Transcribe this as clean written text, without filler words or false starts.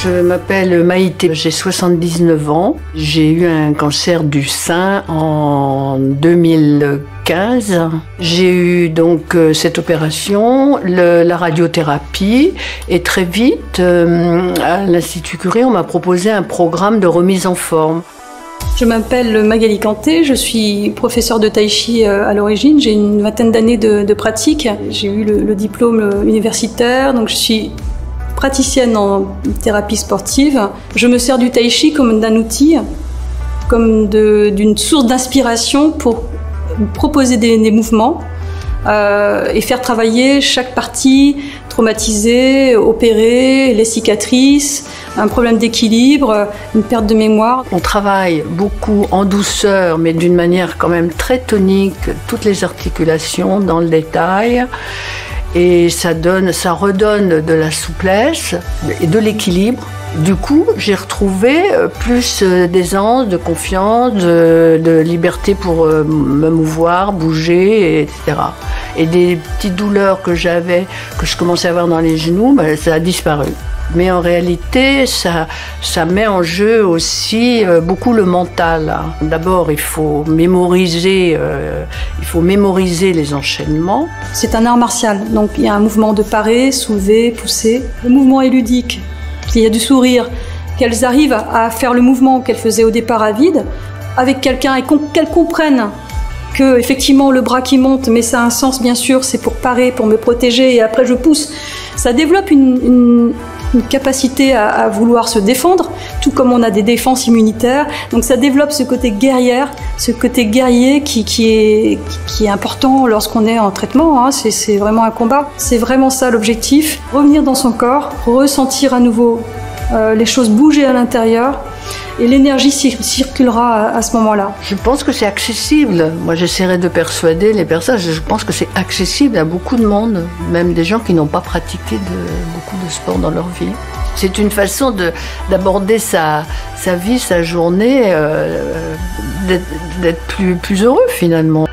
Je m'appelle Maïté, j'ai 79 ans. J'ai eu un cancer du sein en 2015. J'ai eu donc cette opération, la radiothérapie, et très vite, à l'Institut Curie, on m'a proposé un programme de remise en forme. Je m'appelle Magali Kanté, je suis professeure de tai chi à l'origine. J'ai une vingtaine d'années de pratique. J'ai eu le diplôme universitaire, donc je suis praticienne en thérapie sportive. Je me sers du tai chi comme d'un outil, comme d'une source d'inspiration pour proposer des mouvements et faire travailler chaque partie traumatisée, opérée, les cicatrices, un problème d'équilibre, une perte de mémoire. On travaille beaucoup en douceur, mais d'une manière quand même très tonique, toutes les articulations dans le détail. Et ça redonne de la souplesse et de l'équilibre. Du coup, j'ai retrouvé plus d'aisance, de confiance, de liberté pour me mouvoir, bouger, etc. Et des petites douleurs que j'avais, que je commençais à avoir dans les genoux, ça a disparu. Mais en réalité, ça met en jeu aussi beaucoup le mental. D'abord, il faut mémoriser les enchaînements. C'est un art martial, donc il y a un mouvement de parer, soulever, pousser. Le mouvement est ludique, il y a du sourire. Qu'elles arrivent à faire le mouvement qu'elles faisaient au départ à vide, avec quelqu'un, et qu'elles comprennent que effectivement le bras qui monte, mais ça a un sens bien sûr, c'est pour parer, pour me protéger, et après je pousse. Ça développe une capacité à vouloir se défendre, tout comme on a des défenses immunitaires. Donc ça développe ce côté guerrière, ce côté guerrier qui est important lorsqu'on est en traitement. Hein. C'est vraiment un combat. C'est vraiment ça l'objectif. Revenir dans son corps, ressentir à nouveau les choses bouger à l'intérieur. Et l'énergie circulera à ce moment-là. Je pense que c'est accessible. Moi, j'essaierai de persuader les personnes. Je pense que c'est accessible à beaucoup de monde, même des gens qui n'ont pas pratiqué beaucoup de sport dans leur vie. C'est une façon d'aborder sa vie, sa journée, d'être plus heureux finalement.